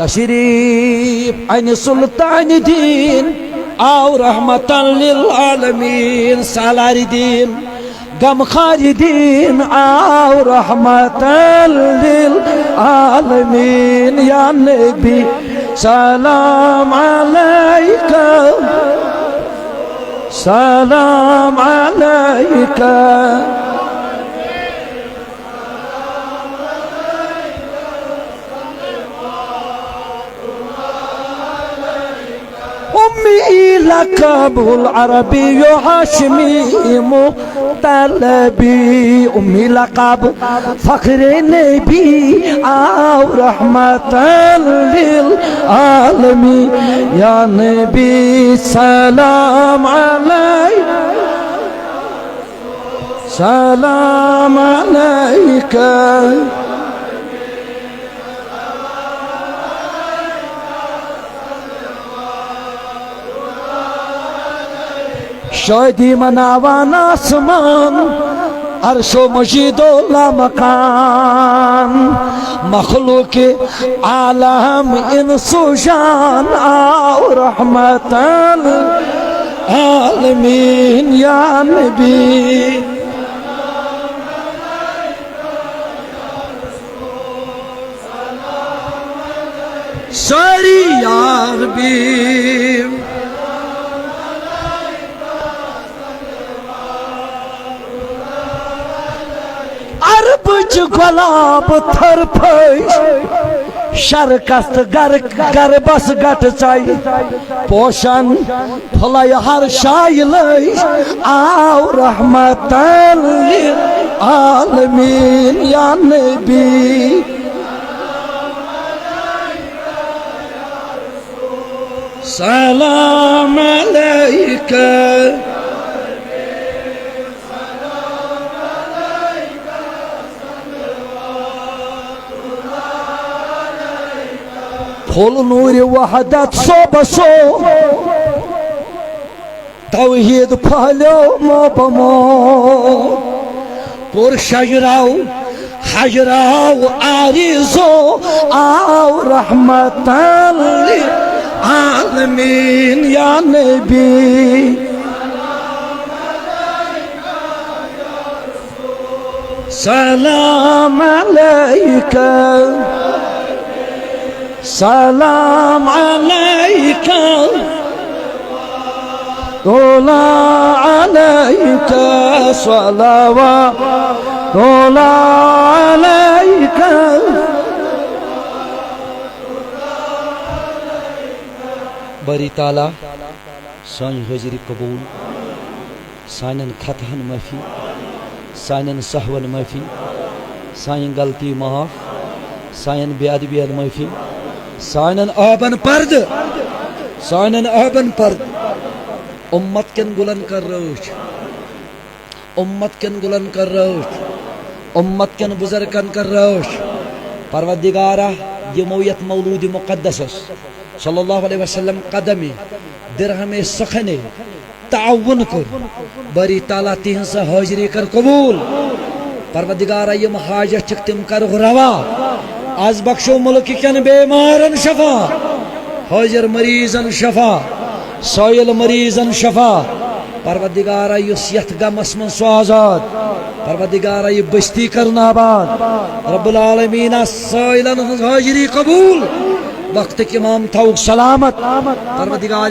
तशरीफ अन सुल्तान दीन आओ रहमतन लिल आलमीन। सालारी दीन गमखारी दीन आओ रहमतन लिल आलमीन। या नबी सलाम अलैका सलाम अलैका। أمي لقب العربي هاشمي مطلبي أمي لقب فخر النبي أو رحمة للعالمين يا نبي سلام عليك سلام عليك शादी मनावान आसमान अर्शो मजीदोला मकान मखलूक आलम इंसो जान आओ रहमतन आलमीन या नबी सारी यार भी गुलाब थर शरकस्त गर गर बस गट चाई पोषण फलय हर शाइल आओ रहमतन लिल आलमीन या नबी सलाम अलैका फुल नूर वहदत सो बसो तौहीद फहलो मो बमो पुर शजराओ हजराओ आरिज़ो आओ रहमतन लिल आलमीन या नबी सलाम अलैका सलाम अलैका तोला अलैका सलावा तोला अलैका। बरी ताला सानी हाजिरी कबूल सानन खतहन माफी सानन सहवन माफी साइन गलती माफ साइन बेअदबियत माफी सानन आबन पर्द उम्मत केन गुलन कर रोश उम्मत केन गुलन कर रोश उम्मत केन बुजुर्गन कर रोश परवरदिगारा यमोयत मौलूद मुक़द्दस सल्लल्लाहु अलैहि वसल्लम कदमे दिरहमे सखने ताउन कर बरी ताला तिहंस हाजिरी कर कबूल परवरदिगारा यम हाजत तिम कर रवा आज बख्शो मुल्क कन बेमारन शफा हाजिर मरीजन शफा सोयल मरीजन शफा परवरदिगारा युस यथ गमस मन सो आजाद परवरदिगारा ये बस्ती करना आबाद रब्बुल आलमीन सोयलन हाजिरी कबूल वक्त इमाम थौक सलामत परवरदिगार